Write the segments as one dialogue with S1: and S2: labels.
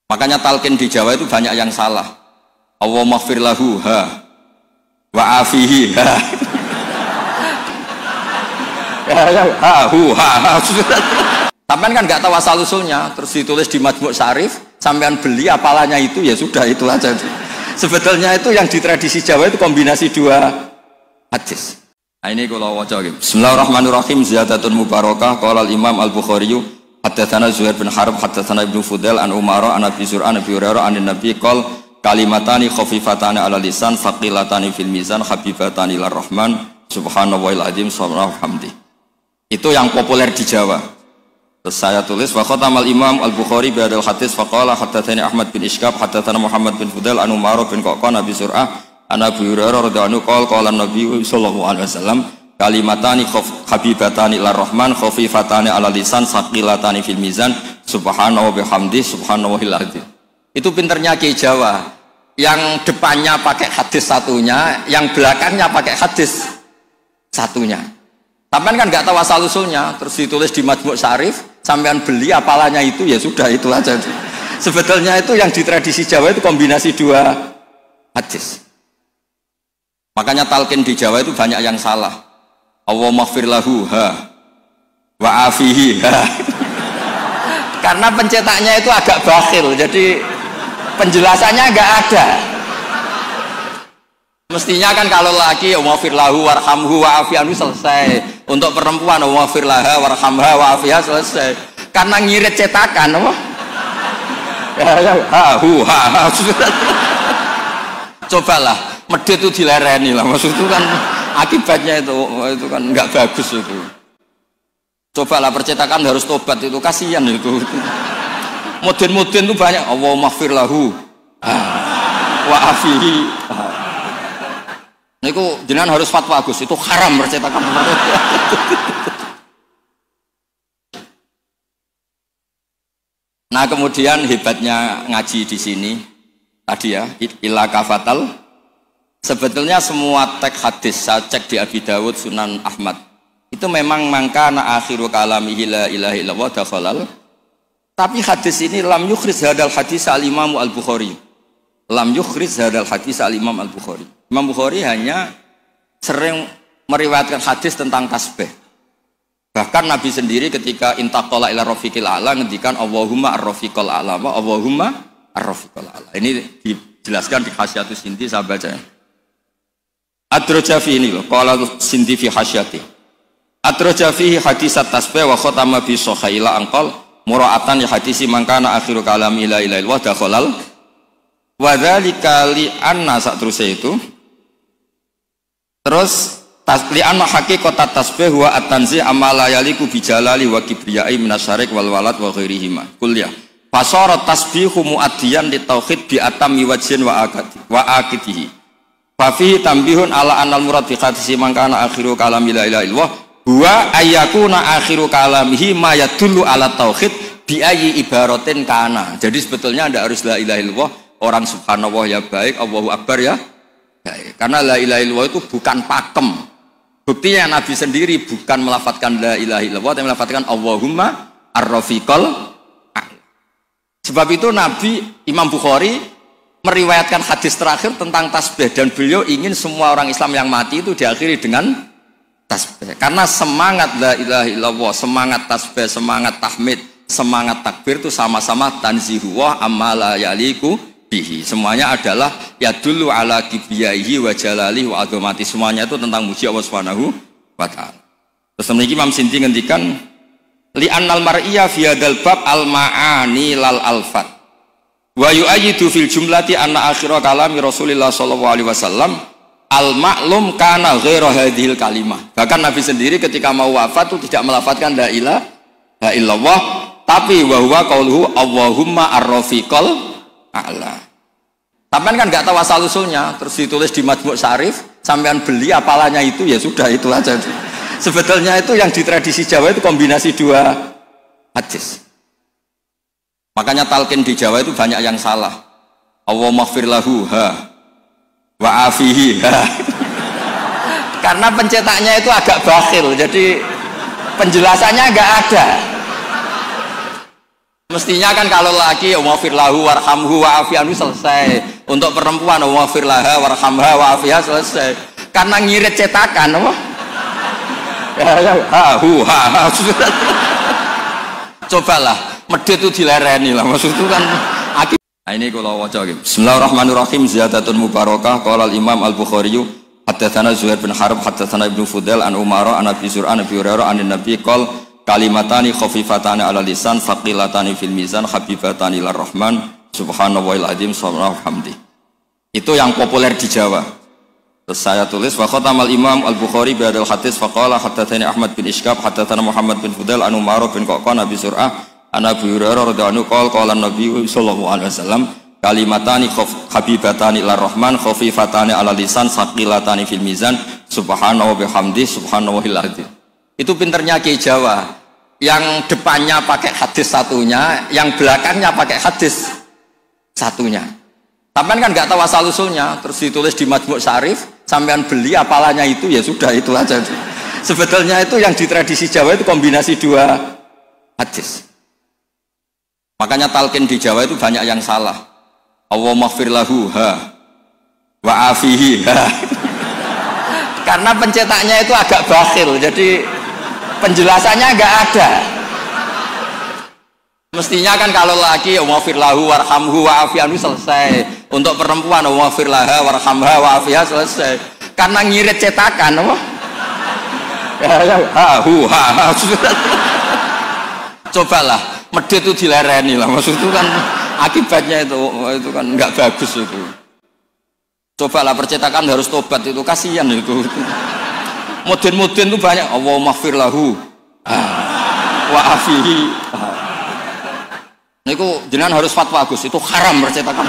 S1: Makanya talqin di Jawa itu banyak yang salah. Allahumma ighfir lahu ha wa afihi ha. Sampean kan nggak tahu asal usulnya, terus ditulis di Majmu' Syarif, sampean beli apalanya itu ya sudah itu aja. Sebetulnya itu yang di tradisi Jawa itu kombinasi dua hadis. Nah, ini kalau waca gitu. Bismillahirrahmanirrahim. Ziyadatun mubarakah. Qala al-Imam Al-Bukhari haddatsana Zuhair bin Harb haddatsana Ibnu Fudail an Umar an Abi Zur'an Abi Hurairah an Nabi qol kalimatani khafifatani ala lisan faqilatani fil mizan habibatani lir rahman subhanallahil azim subhanallahi hamdi. Itu yang populer di Jawa. Terus saya tulis wa khatamal Imam Al-Bukhari bi hadzal hadis faqala haddatsani Ahmad bin Ishqab haddatsana Muhammad bin Fudail an Umar bin Qaqan Abi Zur'ah an Abi Hurairah radhiyallahu anhu qala Nabi sallallahu alaihi wasallam kalimatani habibatani lir rahman khafifatani ala lisan saqilatani fil mizan subhanallahi wa bihamdi subhanallahil azim. Itu pinternya Ki Jawa. Yang depannya pakai hadis satunya, yang belakangnya pakai hadis satunya. Sampean kan nggak tahu asal usulnya, terus ditulis di Majmu' Syarif, sampean beli apalanya itu ya sudah itu aja. Sebetulnya itu yang di tradisi Jawa itu kombinasi dua hadis. Makanya talqin di Jawa itu banyak yang salah. Allahumma ighfir lahu ha wa afihi ha. Karena pencetaknya itu agak bakhil, jadi penjelasannya nggak ada. Mestinya kan kalau laki Allahumma ighfir lahu warhamhu wa afianhu selesai. Untuk perempuan Allahumma ighfir laha warhamha wa afiha selesai. Karena ngirit cetakan apa? Cobalah medit itu dilereni lah, maksud itu kan akibatnya itu kan nggak bagus itu. Cobalah percetakan harus tobat itu, kasihan itu. Mudin-mudin itu banyak Allahumma ighfir lahu wa afihi. Niku jenengan harus fatwa Gus, itu haram percetakan. Nah, kemudian hebatnya ngaji di sini tadi ya, ila kafatal. Sebetulnya semua teks hadis saya cek di Abi Dawud, Sunan Ahmad. Itu memang mangkana akhiru kalamihi la ilaha illallah dakhalal. Tapi hadis ini lam yukhriz hadal hadis al-Imam Al-Bukhari. Lam yukhriz hadal hadis al-Imam Al-Bukhari. Imam Bukhari hanya sering meriwayatkan hadis tentang tasbih. Bahkan Nabi sendiri ketika intaqala ila rafiqil a'la ngendikan Allahumma ar-rafiqal a'la, Allahumma ar-rafiqal a'la. Ini dijelaskan di Hasyatus Sindi, saya baca. Ad-Drajafi ini loh, qala Sindi fi hasyati. Ad-Drajafi hadisat tasbih wa khatama bi sahila anqal mura'atan ya hadisi mangkana akhiru kalami la ilaha illallah dakhalal wa dzalika li anna sak terus itu. Terus tasli'an haqiqatat tasbih wa at-tanzih amma la yaliku bi jalali wa kibriyai minasyarik wal walad wa ghairihima kulliyah fasara tasbihu muaddiyan li tauhid bi atammi wajhin wa akidihi fa fihi tambihun ala anal murad bi hadisi mangkana akhiru kalami la ilaha illallah huwa ayyakuna akhiru kalamihi ma yadullu ala tauhid bi ayyi ibaratin kana. Jadi sebetulnya tidak harus la ilaha illallah, orang subhanallah ya baik, Allahu akbar ya baik. Karena la ilaha illallah itu bukan pakem. Buktinya Nabi sendiri bukan melafadzkan la ilaha illallah, tapi melafadzkan Allahumma ar-rafiqal a'la. Sebab itu Nabi Imam Bukhari meriwayatkan hadis terakhir tentang tasbih, dan beliau ingin semua orang Islam yang mati itu diakhiri dengan tasbih. Karena semangat la ilaha illallah, semangat tasbih, semangat tahmid, semangat takbir itu sama-sama tanzihuwah amma la yaliku bihi. Semuanya adalah yadullu ala kibriyaihi wa jalalihi wa azamati. Semuanya itu tentang muji Allah Subhanahu wa taala. Terus memiliki Imam Sindi ngendikan li annal mar'iyya fi hadzal bab al ma'ani lal alfat wa yu'ayyidu fil jumlati anna akhira kalami Rasulillah sallallahu alaihi wasallam al ma'lum kana ghairu hadhil kalimah. Bahkan Nabi sendiri ketika mau wafat itu tidak melafadzkan la ilaha illallah, tapi wa huwa qauluhu Allahumma ar-rafiqal a'la. Sampean kan nggak tahu asal usulnya, terus ditulis di Majmu' Syarif, sampean beli apalanya itu ya sudah itu aja. Sebetulnya itu yang di tradisi Jawa itu kombinasi dua hadis. Makanya talqin di Jawa itu banyak yang salah. Allahumma ighfir lahu ha wa afihi ha. Karena pencetaknya itu agak bakhil, jadi penjelasannya nggak ada. Mestinya kan kalau laki wafir lahu warhamhu wa'afianu selesai. Untuk perempuan wafir laha warhamha wa'afiha selesai. Karena ngirit cetakan apa? Cobalah medit itu dilereni lah, maksud itu kan nah, ini kalau waca gitu. Bismillahirrahmanirrahim. Ziyadatun mubarakah. Qala al-Imam Al-Bukhari haddatsana Zuhair bin Harb haddatsana Ibnu Fudail an Umar an Abi Zur'ah an Abi Hurairah an Nabi qol kalimatani khafifatani ala lisan faqilatani fil mizan habibatani lir rahman subhanallahil azim subhanallah hamdi. Itu yang populer di Jawa. Terus saya tulis wa khatamal Imam Al-Bukhari bi hadzal hadis faqala haddatsani Ahmad bin Ishqab haddatsana Muhammad bin Fudail an Umar bin Qaqan Abi Zur'ah an Abi Hurairah radhiyallahu anhu qala Nabi sallallahu alaihi wasallam kalimatani habibatani lir rahman khafifatani ala lisan saqilatani fil mizan subhanahu wa bihamdi subhanallahil azim. Itu pinternya Ki Jawa, yang depannya pakai hadis satunya, yang belakangnya pakai hadis satunya. Sampean kan nggak tahu asal usulnya, terus ditulis di Majmu' Syarif, sampean beli apalannya itu ya sudah itu aja. Sebetulnya itu yang di tradisi Jawa itu kombinasi dua hadis. Makanya talqin di Jawa itu banyak yang salah. Allahumma ighfir lahu wa afihi Karena pencetaknya itu agak bakhil, jadi penjelasannya nggak ada. Mestinya kan kalau laki wafir lahu warhamhu wa'afianu selesai. Untuk perempuan wafir laha warhamha wa'afiha selesai. Karena ngirit cetakan apa? Cobalah medit itu dilereni lah, maksud itu kan akibatnya itu kan nggak bagus itu. Cobalah percetakan harus tobat, itu kasihan itu. Mudin-mudin itu banyak. Allahumma ighfir lahu wa afihi. Niku jenengan harus fatwa Gus, itu haram percetakan.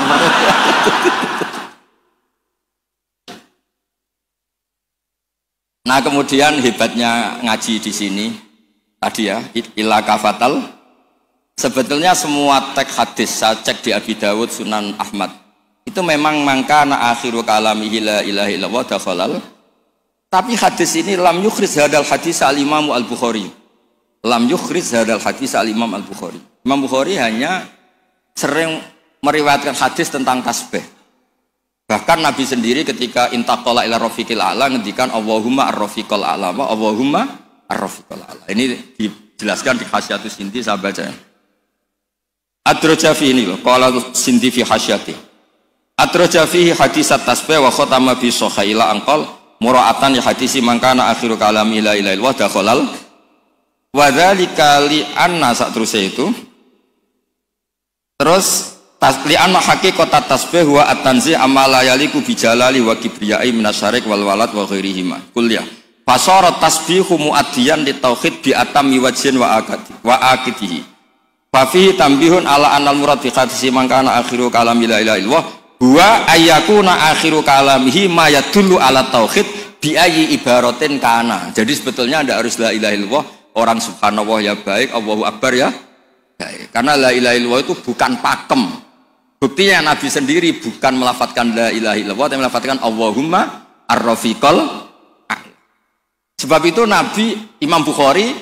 S1: Nah, kemudian hebatnya ngaji di sini tadi ya, ila kafatal. Sebetulnya semua teks hadis saya cek di Abi Dawud, Sunan Ahmad. Itu memang mangkana akhiru kalamihi la ilaha illallah dakhalal. Tapi hadis ini lam yukhriz hadal hadis al-Imam Al-Bukhari. Lam yukhriz hadal hadis al-Imam Al-Bukhari. Imam Bukhari hanya sering meriwayatkan hadis tentang tasbih. Bahkan Nabi sendiri ketika intaqala ila rafiqil a'la ngendikan Allahumma ar-rafiqal a'la, Allahumma ar-rafiqal a'la. Ini dijelaskan di Hasyiatus Sindi, saya baca. Ad-Draja fi ini loh, qala Sindi fi hasyati. Ad-Draja fihi hadisat tasbih wa khatama bi sahila anqal mura'atan ya hadisi mangkana akhiru kalami la ilaha illallah dakhalal wa dzalika li anna sak terus itu. Terus li anna haqiqatat tasbih wa at-tanzih amma la yaliku bi jalali wa kibriyai minasyarik wal walad wa ghairihima kulliyah fasarat tasbihu muaddiyan li tauhid bi atammi wajhin wa aqatihi fa fihi tambihun ala annal murad bi hadisi mangkana akhiru kalami la ilaha illallah huwa ayyakuna akhiru kalamihi ma yadullu ala tauhid bi ayyi ibaratin kana. Jadi sebetulnya tidak harus la ilaha illallah, orang subhanallah ya baik, Allahu akbar ya baik. Karena la ilaha illallah itu bukan pakem. Buktinya Nabi sendiri bukan melafadzkan la ilaha illallah, tapi melafadzkan Allahumma ar-rafiqal a'la. Sebab itu Nabi Imam Bukhari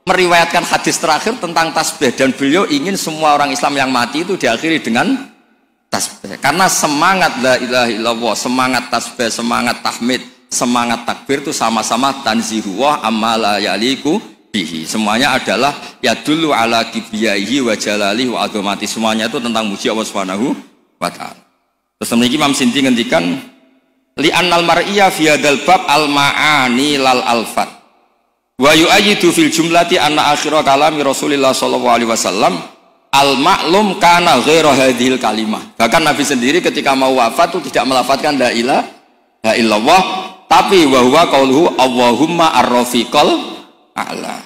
S1: meriwayatkan hadis terakhir tentang tasbih, dan beliau ingin semua orang Islam yang mati itu diakhiri dengan tasbih. Karena semangat la ilaha illallah, semangat tasbih, semangat tahmid, semangat takbir itu sama-sama tanzihuwah amma la yaliku bihi. Semuanya adalah yadullu ala kibriyaihi wa jalalihi wa azamati. Semuanya itu tentang muji Allah Subhanahu wa taala. Terus memiliki Imam Sinti ngendikan li annal mar'iyya fi hadzal bab al ma'ani lal alfat wa yu'ayyidu fil jumlati anna akhira kalami Rasulillah sallallahu alaihi wasallam al-ma'lum kana ghairu hadhil kalimah. Bahkan Nabi sendiri ketika mau wafat itu tidak melafadzkan la ilaha illallah, tapi wa huwa qauluhu Allahumma ar-rafiqal a'la.